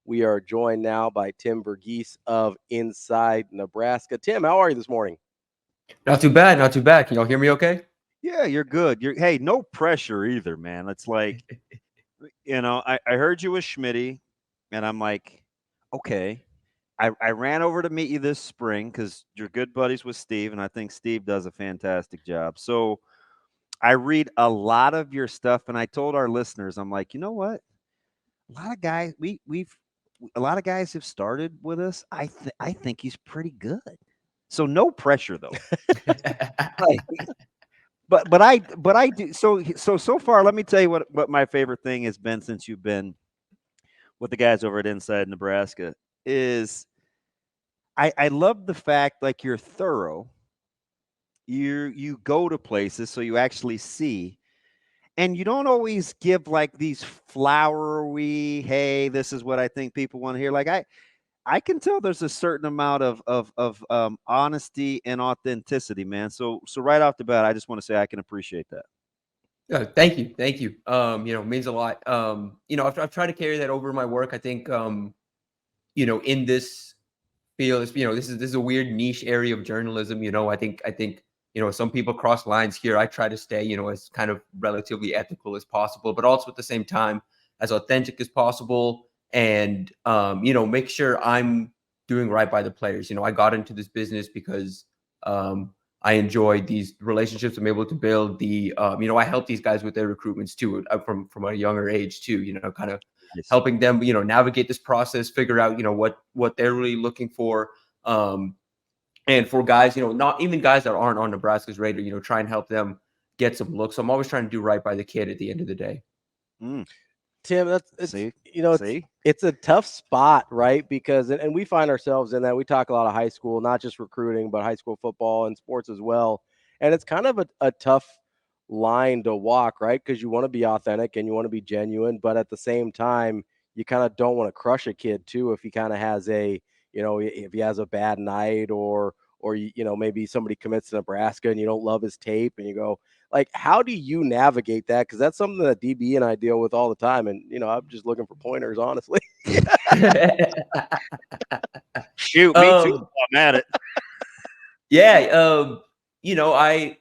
We are joined now by Tim Verghese of Inside Nebraska. Tim, how are you this morning? Not too bad, not too bad. Can y'all hear me okay? Yeah, you're good. Hey, no pressure either, man. It's like, I heard you with Schmitty, and I'm like, okay. I ran over to meet you this spring because you're good buddies with Steve, and I think Steve does a fantastic job. So I read a lot of your stuff, and I told our listeners, I'm like, you know what? A lot of guys, a lot of guys have started with us. I think he's pretty good. So no pressure though. Like, but I do so far. Let me tell you what my favorite thing has been since you've been with the guys over at Inside Nebraska is I love the fact like you're thorough. You go to places so you actually see, and you don't always give like these flowery, hey, this is what I think people want to hear. Like I can tell there's a certain amount of honesty and authenticity, man. So right off the bat, I just want to say I can appreciate that. Thank you, thank you. It means a lot. I've tried to carry that over my work. I think, in this field, this is a weird niche area of journalism. I think, some people cross lines here. I try to stay, as kind of relatively ethical as possible, but also at the same time as authentic as possible, and make sure I'm doing right by the players. I got into this business because I enjoy these relationships I'm able to build. I help these guys with their recruitments too, from a younger age too. Kind of Yes. helping them, navigate this process, figure out, what they're really looking for. Um, and for guys, not even guys that aren't on Nebraska's radar, try and help them get some looks. So I'm always trying to do right by the kid at the end of the day. Mm. Tim, that's See, it's see, it's a tough spot, right? Because and we find ourselves in that. We talk a lot of high school, not just recruiting, but high school football and sports as well. And it's kind of a tough line to walk, right? Because you want to be authentic and you want to be genuine, but at the same time, you kind of don't want to crush a kid too if he kind of has if he has a bad night or maybe somebody commits to Nebraska and you don't love his tape and you go, like, how do you navigate that? Because that's something that DB and I deal with all the time. And, I'm just looking for pointers, honestly. shoot, me too. um, I'm at it. Yeah, I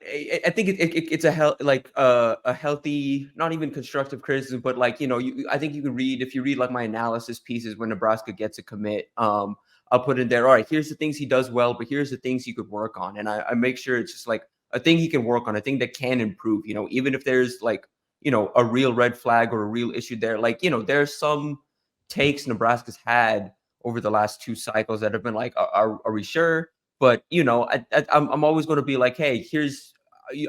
think it's a healthy, not even constructive criticism, but like I think you can read if you read like my analysis pieces when Nebraska gets a commit. I'll put in there. All right, here's the things he does well, but here's the things he could work on, and I make sure it's just like a thing he can work on, a thing that can improve. Even if there's like a real red flag or a real issue there, like there's some takes Nebraska's had over the last two cycles that have been like, are we sure? But I'm always going to be like, hey, here's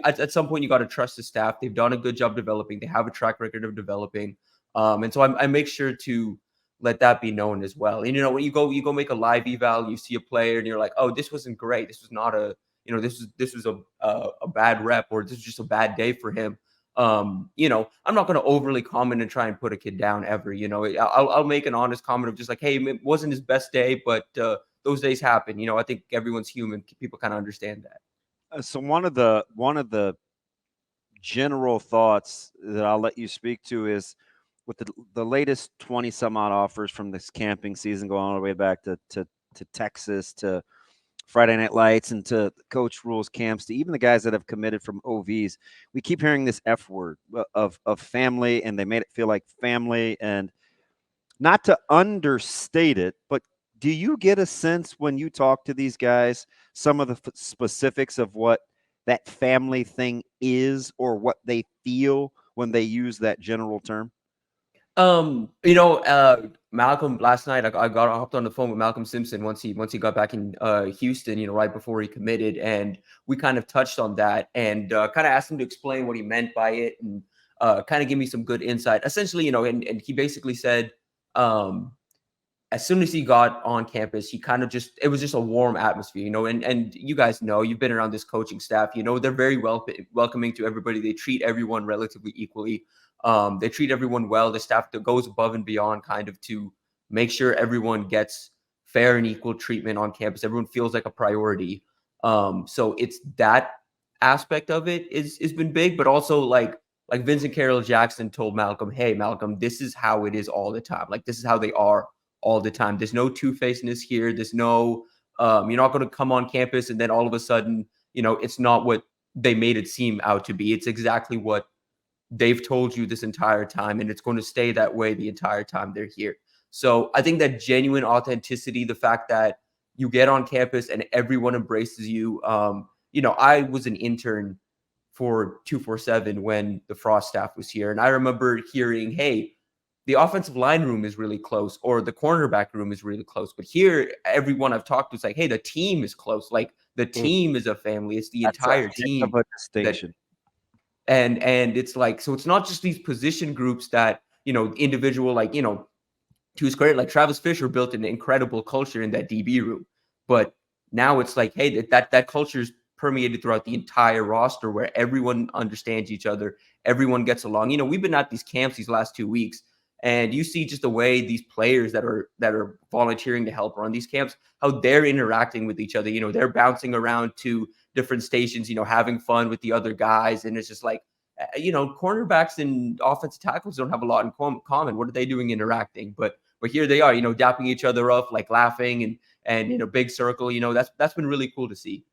at some point you got to trust the staff. They've done a good job developing. They have a track record of developing, and so I make sure to let that be known as well. And when you go make a live eval, you see a player, and you're like, oh, this wasn't great. This was not a this was a bad rep, or this is just a bad day for him. I'm not going to overly comment and try and put a kid down ever. I'll make an honest comment of just like, hey, it wasn't his best day, but those days happen. I think everyone's human. People kind of understand that. So one of the general thoughts that I'll let you speak to is with the latest 20 some odd offers from this camping season going all the way back to Texas to Friday Night Lights and to Coach Rules camps to even the guys that have committed from OVs. We keep hearing this F word of family, and they made it feel like family. And not to understate it, but do you get a sense when you talk to these guys some of the specifics of what that family thing is or what they feel when they use that general term? Malcolm last night, I got hopped on the phone with Malcolm Simpson once he got back in Houston, right before he committed, and we kind of touched on that and kind of asked him to explain what he meant by it and kind of give me some good insight. Essentially, and he basically said, as soon as he got on campus, he kind of it was just a warm atmosphere, and you guys know, you've been around this coaching staff, they're very welcoming to everybody. They treat everyone relatively equally. They treat everyone well. The staff that goes above and beyond kind of to make sure everyone gets fair and equal treatment on campus. Everyone feels like a priority. So it's that aspect of it is been big, but also like Vincent Carroll Jackson told Malcolm, hey, Malcolm, this is how it is all the time. Like, this is how they are all the time. There's no two-facedness here. There's no, you're not going to come on campus and then all of a sudden, it's not what they made it seem out to be. It's exactly what they've told you this entire time, and it's going to stay that way the entire time they're here. So I think that genuine authenticity, the fact that you get on campus and everyone embraces you. I was an intern for 247 when the Frost staff was here, and I remember hearing, hey, the offensive line room is really close, or the cornerback room is really close. But here, everyone I've talked to is like, hey, the team is close. Like the team is a family. It's the entire team. Of a distinction. And it's like, so it's not just these position groups that, individual, like, to his credit, like Travis Fisher built an incredible culture in that DB room. But now it's like, hey, that culture is permeated throughout the entire roster where everyone understands each other. Everyone gets along. We've been at these camps these last 2 weeks, and you see just the way these players that are volunteering to help run these camps, how they're interacting with each other. They're bouncing around to different stations, having fun with the other guys. And it's just like, cornerbacks and offensive tackles don't have a lot in common. What are they doing interacting? But here they are, dapping each other up, like laughing and in a big circle. That's been really cool to see.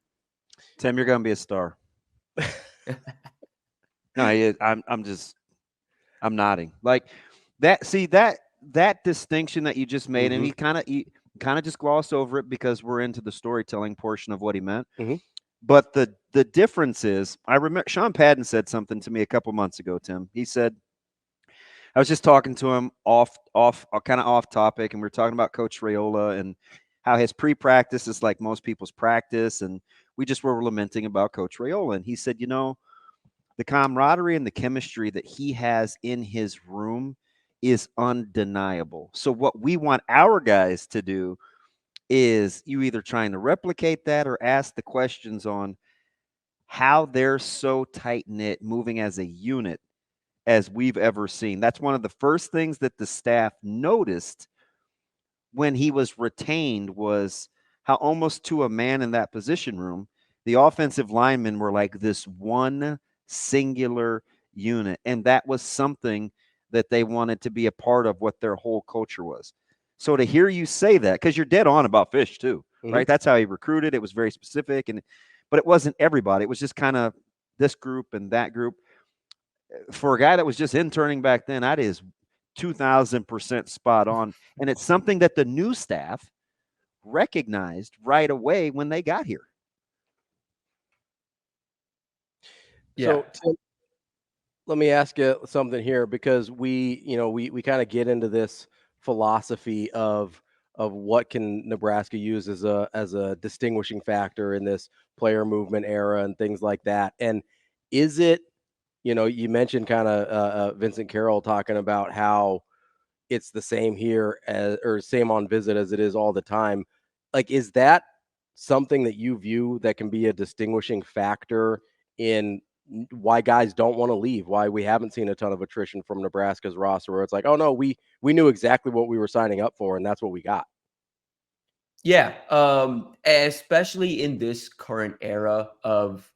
Tim, you're going to be a star. No, I'm nodding. Like that. See that distinction that you just made, and he kind of just glossed over it because we're into the storytelling portion of what he meant. But the difference is, I remember Sean Padden said something to me a couple months ago, Tim. He said, I was just talking to him kind of off topic, and we were talking about Coach Raiola and how his pre-practice is like most people's practice, and we just were lamenting about Coach Raiola. And he said, the camaraderie and the chemistry that he has in his room is undeniable. So what we want our guys to do is you either trying to replicate that or ask the questions on how they're so tight-knit, moving as a unit as we've ever seen. That's one of the first things that the staff noticed when he was retained, was how almost to a man in that position room, the offensive linemen were like this one singular unit. And that was something that they wanted to be a part of what their whole culture was. So to hear you say that, because you're dead on about Fish too, right? That's how he recruited. It was very specific, but it wasn't everybody. It was just kind of this group and that group. For a guy that was just interning back then, that is 2,000% spot on. And it's something that the new staff recognized right away when they got here. So, Tim, let me ask you something here, because we kind of get into this philosophy of what can Nebraska use as a distinguishing factor in this player movement era and things like that. And is it, you mentioned kind of Vincent Carroll talking about how it's the same here or same on visit as it is all the time. Like, is that something that you view that can be a distinguishing factor in why guys don't want to leave, why we haven't seen a ton of attrition from Nebraska's roster, where it's like, oh no, we knew exactly what we were signing up for and that's what we got? Yeah. Especially in this current era of,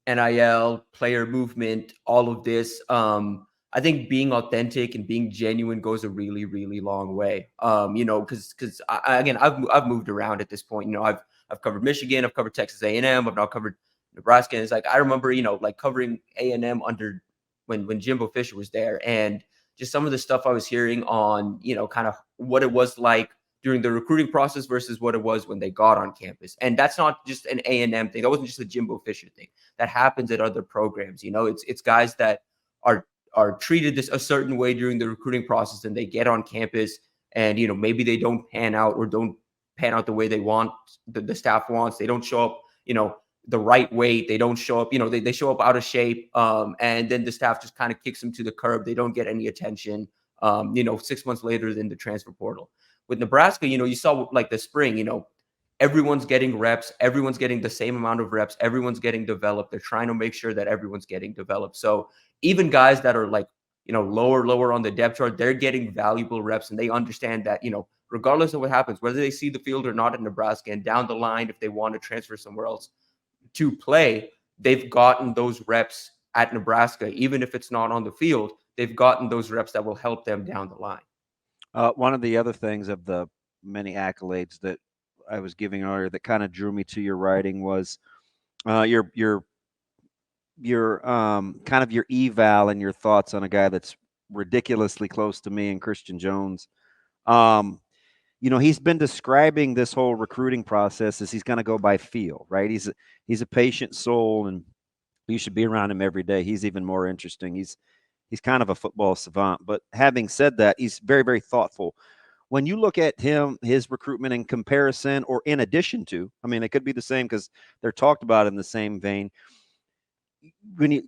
NIL, player movement, all of this. I think being authentic and being genuine goes a really, really long way. Because again, I've moved around at this point. I've covered Michigan, I've covered Texas A&M, I've now covered Nebraska. And it's like, I remember, like covering A&M under when Jimbo Fisher was there, and just some of the stuff I was hearing on, kind of what it was like during the recruiting process versus what it was when they got on campus. And that's not just an A&M thing. That wasn't just a Jimbo Fisher thing. That happens at other programs. It's guys that are treated a certain way during the recruiting process, and they get on campus and, maybe they don't pan out or don't pan out the way they want, the staff wants. They don't show up, the right weight. They don't show up, they show up out of shape. And then the staff just kind of kicks them to the curb. They don't get any attention, 6 months later in the transfer portal. With Nebraska, you saw like the spring, everyone's getting reps. Everyone's getting the same amount of reps. Everyone's getting developed. They're trying to make sure that everyone's getting developed. So even guys that are like, lower on the depth chart, they're getting valuable reps, and they understand that, regardless of what happens, whether they see the field or not in Nebraska, and down the line, if they want to transfer somewhere else to play, they've gotten those reps at Nebraska. Even if it's not on the field, they've gotten those reps that will help them down the line. One of the other things of the many accolades that I was giving earlier that kind of drew me to your writing was your kind of your eval and your thoughts on a guy that's ridiculously close to me and Christian Jones. Um, he's been describing this whole recruiting process as he's going to go by feel, right? He's a patient soul, and you should be around him every day. He's even more interesting. He's kind of a football savant. But having said that, he's very, very thoughtful. When you look at his recruitment in comparison or in addition to, I mean, it could be the same because they're talked about in the same vein. When you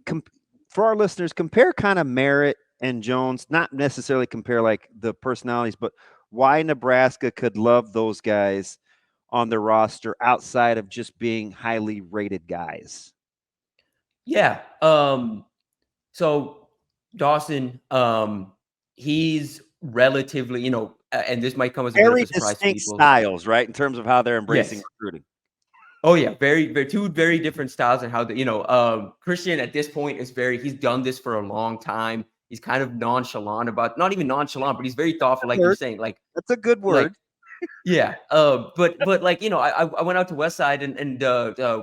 for our listeners, compare kind of Merritt and Jones, not necessarily compare like the personalities, but why Nebraska could love those guys on their roster outside of just being highly rated guys. Yeah. So Dawson, he's relatively, and this might come as a bit of Very a surprise to distinct people. styles, right, in terms of how they're embracing Yes. recruiting. Oh yeah, two very different styles and how Christian at this point is he's done this for a long time. He's kind of nonchalant about, not even nonchalant, but he's very thoughtful, like you're saying, like That's a good like word. yeah. But like, I went out to West Side and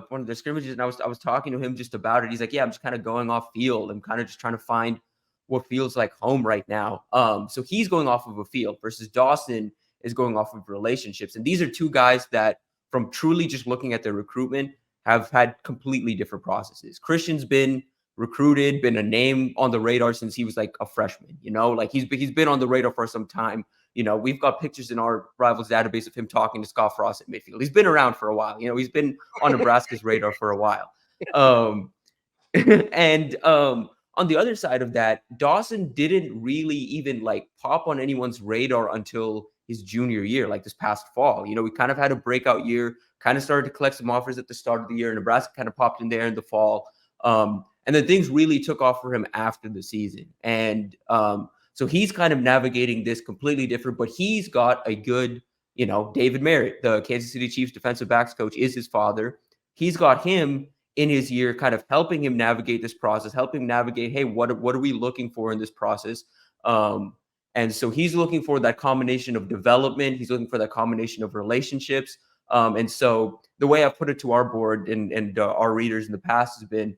one of the scrimmages, and I was talking to him just about it. He's like, yeah, I'm just kind of going off field. I'm kind of just trying to find what feels like home right now. So he's going off of a field versus Dawson is going off of relationships. And these are two guys that, from truly just looking at their recruitment, have had completely different processes. Christian's been recruited, been a name on the radar since he was like a freshman, like he's been on the radar for some time. We've got pictures in our Rivals database of him talking to Scott Frost at midfield. He's been around for a while. He's been on Nebraska's radar for a while. And on the other side of that, Dawson didn't really even like pop on anyone's radar until his junior year, like this past fall. We kind of had a breakout year, kind of started to collect some offers at the start of the year. Nebraska kind of popped in there in the fall. And then things really took off for him after the season. And so he's kind of navigating this completely different, but he's got a good, David Merritt, the Kansas City Chiefs defensive backs coach, is his father. He's got him in his year, kind of helping him navigate this process, helping him navigate, hey, what are we looking for in this process? And so he's looking for that combination of development. He's looking for that combination of relationships. And so the way I put it to our board and our readers in the past has been,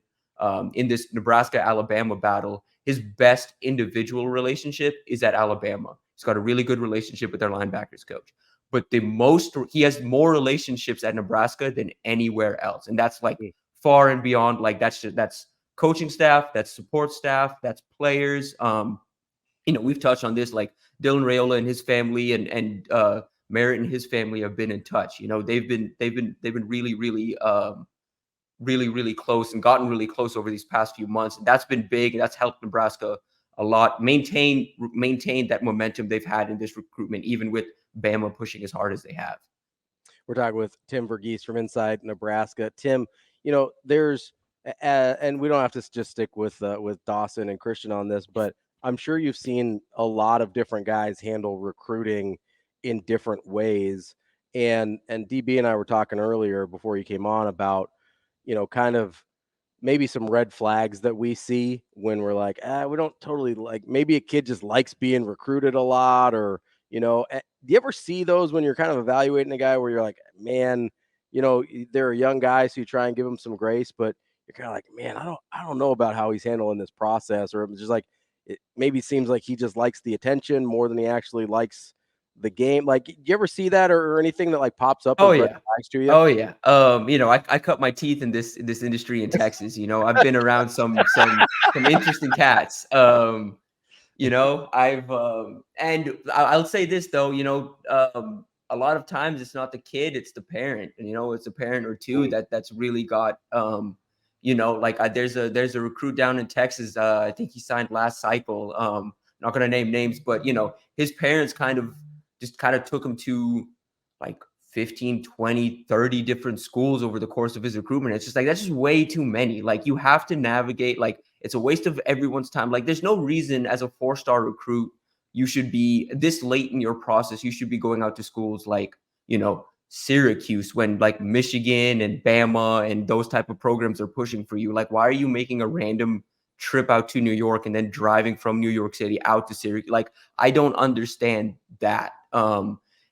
in this Nebraska-Alabama battle, his best individual relationship is at Alabama. He's got a really good relationship with their linebackers coach. But he has more relationships at Nebraska than anywhere else. And that's like far and beyond, like that's coaching staff, that's support staff, that's players. We've touched on this, like Dylan Raiola and his family and Merritt and his family have been in touch. They've been really, really, really, really close and gotten really close over these past few months. And that's been big. And that's helped Nebraska a lot maintain that momentum they've had in this recruitment, even with Bama pushing as hard as they have. We're talking with Tim Verghese from Inside Nebraska. Tim, there's and we don't have to just stick with Dawson and Christian on this, but I'm sure you've seen a lot of different guys handle recruiting in different ways. And DB and I were talking earlier before you came on about, kind of maybe some red flags that we see when we're like, we don't totally like, maybe a kid just likes being recruited a lot, or, do you ever see those when you're kind of evaluating a guy where you're like, man, there are young guys who try and give him some grace, but you're kind of like, man, I don't know about how he's handling this process, or it's just like, it maybe seems like he just likes the attention more than he actually likes the game. Like, you ever see that or anything that like pops up? Oh as red yeah. flags to you? Oh yeah. I cut my teeth in this industry in Texas. I've been around some interesting cats. I've and I'll say this though, a lot of times it's not the kid, it's the parent. And it's a parent or two that's really got there's a recruit down in Texas. I think he signed last cycle. Not gonna name names, but his parents kind of took him to like 15, 20, 30 different schools over the course of his recruitment. It's just like, that's just way too many. Like, you have to navigate, like, it's a waste of everyone's time. Like, there's no reason as a 4-star recruit, you should be this late in your process. You should be going out to schools like, Syracuse, when like Michigan and Bama and those type of programs are pushing for you. Like, why are you making a random trip out to New York and then driving from New York City out to Syracuse. Like, I don't understand that.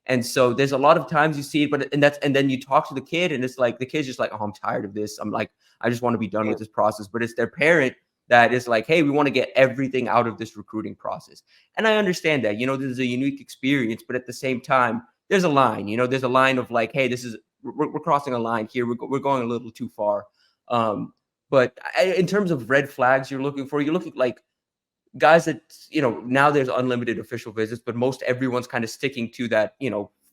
And so there's a lot of times you see it, and then you talk to the kid and it's like, the kid's just like, oh, I'm tired of this. I'm like, I just want to be done with this process. But it's their parent that is like, hey, we want to get everything out of this recruiting process. And I understand that, this is a unique experience, but at the same time, there's a line, there's a line of like, hey, we're crossing a line here. We're going a little too far. But in terms of red flags you're looking at like guys that, now there's unlimited official visits, but most everyone's kind of sticking to that,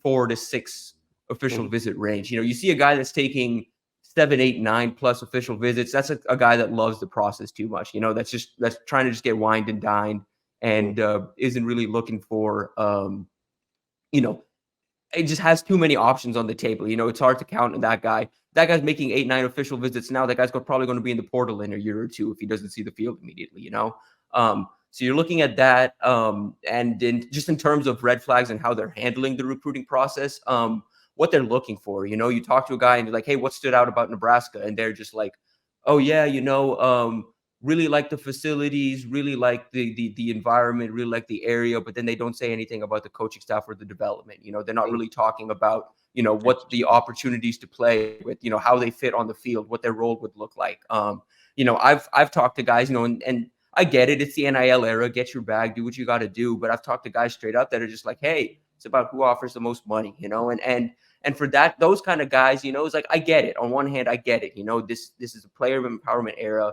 4 to 6 official visit range. You see a guy that's taking 7, 8, 9 plus official visits. That's a guy that loves the process too much. That's trying to just get wined and dined and isn't really looking for, it just has too many options on the table. It's hard to count on that guy. That guy's making 8, 9 official visits now. That guy's probably going to be in the portal in a year or two if he doesn't see the field immediately, So you're looking at that. And then just in terms of red flags and how they're handling the recruiting process, what they're looking for. You talk to a guy and you're like, hey, what stood out about Nebraska? And they're just like, oh, yeah, really like the facilities, really like the environment, really like the area, but then they don't say anything about the coaching staff or the development. They're not really talking about, what the opportunities to play with, how they fit on the field, what their role would look like. I've talked to guys, and I get it. It's the NIL era. Get your bag, do what you got to do. But I've talked to guys straight up that are just like, hey, it's about who offers the most money, and for that, those kind of guys, it's like, I get it. On one hand, I get it. This is a player empowerment era.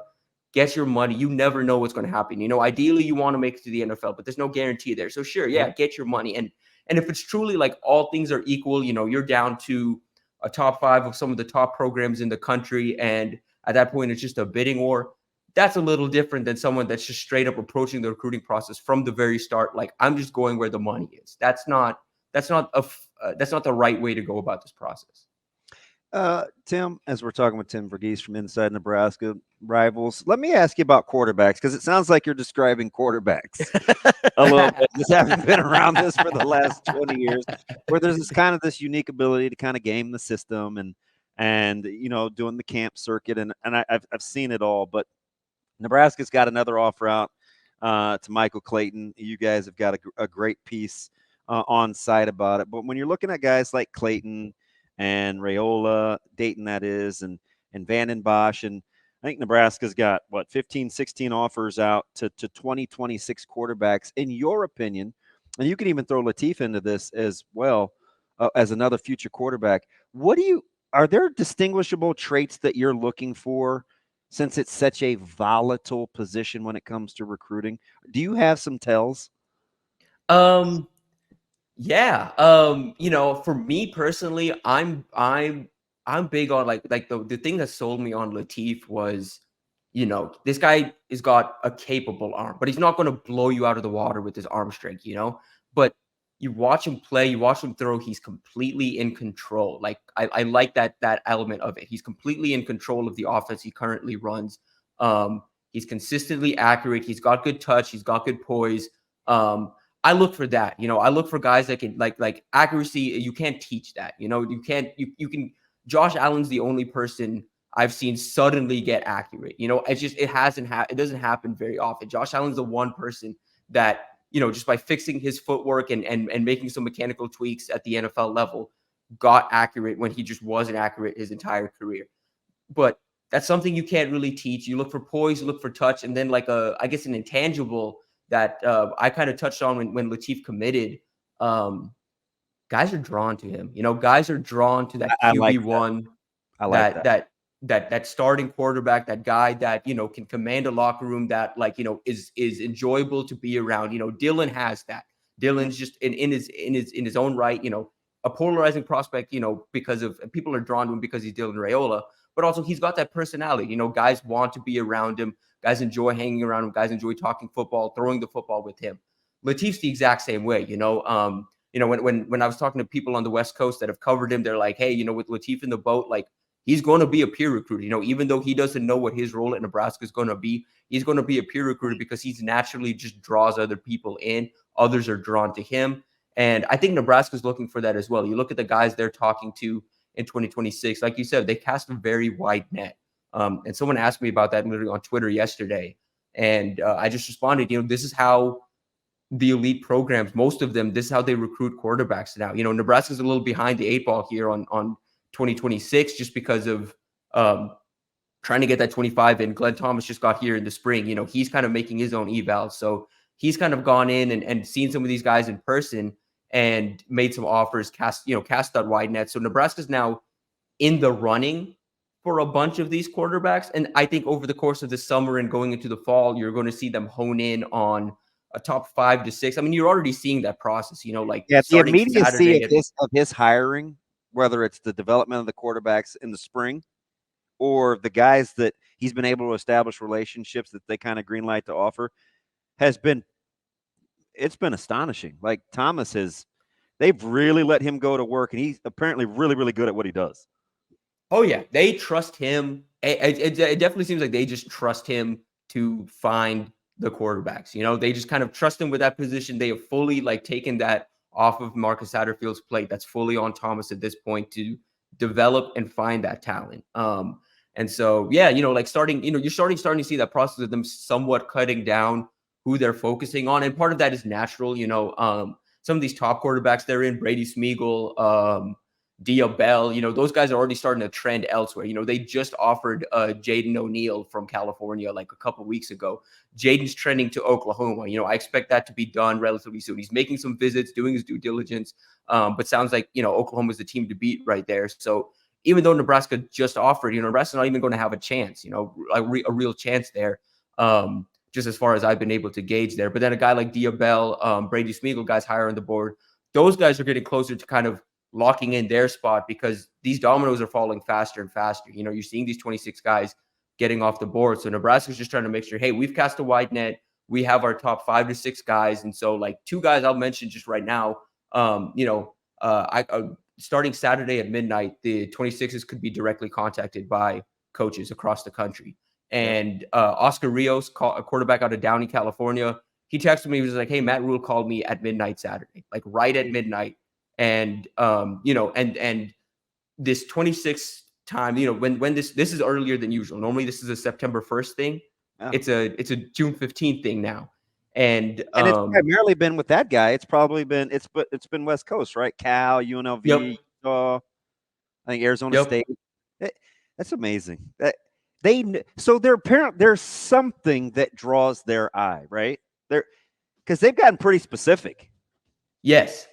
Get your money. You never know what's going to happen. Ideally, you want to make it to the NFL, but there's no guarantee there. So sure, yeah, get your money. And if it's truly like all things are equal, you're down to a top 5 of some of the top programs in the country, and at that point, it's just a bidding war. That's a little different than someone that's just straight up approaching the recruiting process from the very start. Like, I'm just going where the money is. That's not the right way to go about this process. Tim, as we're talking with Tim Verghese from Inside Nebraska Rivals, let me ask you about quarterbacks, because it sounds like you're describing quarterbacks a little bit. Just having been around this for the last 20 years, where there's this unique ability to kind of game the system and doing the camp circuit, and I've seen it all. But Nebraska's got another offer out to Michael Clayton. You guys have got a great piece on site about it. But when you're looking at guys like Clayton and Raiola, Dayton, that is, and Vanden Bosch, and I think Nebraska's got 15, 16 offers out to 2026 quarterbacks. In your opinion, and you can even throw Latif into this as well as another future quarterback. Are there distinguishable traits that you're looking for, since it's such a volatile position when it comes to recruiting? Do you have some tells? Yeah. For me personally, I'm big on like the thing that sold me on Latif was, this guy has got a capable arm, but he's not going to blow you out of the water with his arm strength, but you watch him play, you watch him throw, he's completely in control. Like, I like that element of it. He's completely in control of the offense he currently runs. He's consistently accurate. He's got good touch. He's got good poise. I look for that. I look for guys that can like accuracy. You can't teach that. You can. Josh Allen's the only person I've seen suddenly get accurate. It doesn't happen very often. Josh Allen's the one person that, just by fixing his footwork and making some mechanical tweaks at the NFL level, got accurate when he just wasn't accurate his entire career. But that's something you can't really teach. You look for poise, you look for touch, and then I guess an intangible that I kind of touched on when Latif committed. Guys are drawn to him. Guys are drawn to that QB1. I like that starting quarterback, that guy that can command a locker room, that is enjoyable to be around. Dylan has that. Dylan's just in his own right. A polarizing prospect. Because of people are drawn to him because he's Dylan Raiola, but also he's got that personality. Guys want to be around him. Guys enjoy hanging around him. Guys enjoy talking football, throwing the football with him. Latif's the exact same way. When I was talking to people on the West Coast that have covered him, they're like, hey, with Latif in the boat, like, he's going to be a peer recruiter. Even though he doesn't know what his role at Nebraska is going to be, he's going to be a peer recruiter because he's naturally just draws other people in. Others are drawn to him. And I think Nebraska's looking for that as well. You look at the guys they're talking to in 2026, like you said, they cast a very wide net. And someone asked me about that literally on Twitter yesterday. And I just responded, this is how the elite programs, most of them, this is how they recruit quarterbacks now. Nebraska's a little behind the 8 ball here on 2026 just because of trying to get that 25 in. Glenn Thomas just got here in the spring. He's kind of making his own evals. So he's kind of gone in and seen some of these guys in person and made some offers, cast that wide net. So Nebraska's now in the running for a bunch of these quarterbacks. And I think over the course of the summer and going into the fall, you're going to see them hone in on a top 5 to 6. I mean, you're already seeing that process, the immediacy of his hiring, whether it's the development of the quarterbacks in the spring or the guys that he's been able to establish relationships that they kind of green light to offer, it's been astonishing. Like Thomas they've really let him go to work, and he's apparently really, really good at what he does. Oh yeah, they trust him. It definitely seems like they just trust him to find the quarterbacks. They just kind of trust him with that position. They have fully taken that off of Marcus Satterfield's plate. That's fully on Thomas at this point to develop and find that talent. And so, yeah, you're starting to see that process of them somewhat cutting down who they're focusing on. And part of that is natural. Some of these top quarterbacks they're in, Brady Smeagol, Dia Bell, those guys are already starting to trend elsewhere. They just offered Jaden O'Neal from California a couple weeks ago. Jaden's trending to Oklahoma. I expect that to be done relatively soon. He's making some visits, doing his due diligence, but sounds like, Oklahoma's the team to beat right there. So even though Nebraska just offered, Nebraska's not even going to have a chance, a real chance there, just as far as I've been able to gauge there. But then a guy like Dia Bell, Brady Smeagol, guys higher on the board, those guys are getting closer to kind of locking in their spot because these dominoes are falling faster and faster. You're seeing these 26 guys getting off the board. So Nebraska's just trying to make sure, hey, we've cast a wide net. We have our top 5 to 6 guys. And so 2 guys I'll mention just right now, starting Saturday at midnight, the 26s could be directly contacted by coaches across the country. And Oscar Rios, a quarterback out of Downey, California, he texted me. He was like, hey, Matt Rule called me at midnight Saturday, right at midnight. And, and this 26 time, when this is earlier than usual. Normally this is a September 1st thing. Yeah. It's a June 15th thing now. And it's primarily been with that guy. It's probably been, it's been West Coast, right? Cal, UNLV, I think Arizona State. That's amazing. There's something that draws their eye, right? Because they've gotten pretty specific. Yes.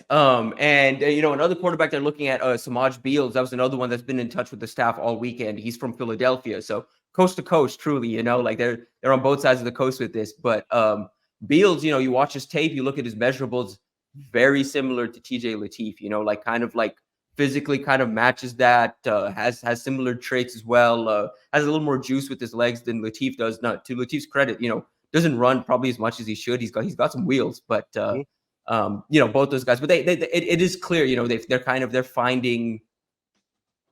And another quarterback they're looking at, Samaj Beals. That was another one that's been in touch with the staff all weekend. He's from Philadelphia, so coast to coast, truly. They're on both sides of the coast with this. But Beals, you watch his tape, you look at his measurables, very similar to TJ Lateef. Physically kind of matches that. Has similar traits as well. Has a little more juice with his legs than Lateef does. Not to Lateef's credit, doesn't run probably as much as he should. He's got some wheels, but. Both those guys, but it is clear, they're finding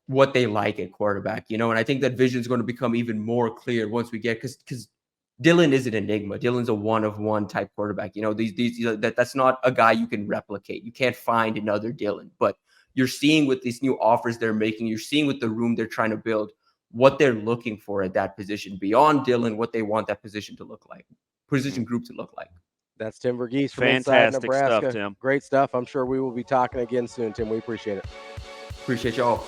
what they like at quarterback, and I think that vision is going to become even more clear once we get, because Dylan is an enigma. Dylan's a one-of-one type quarterback. That's not a guy you can replicate. You can't find another Dylan, but you're seeing with these new offers they're making, you're seeing with the room they're trying to build, what they're looking for at that position beyond Dylan, what they want that position to look like, position group to look like. That's Tim Verghese from Fantastic inside Nebraska. stuff, Tim. Great stuff. I'm sure we will be talking again soon, Tim. We appreciate it. Appreciate y'all.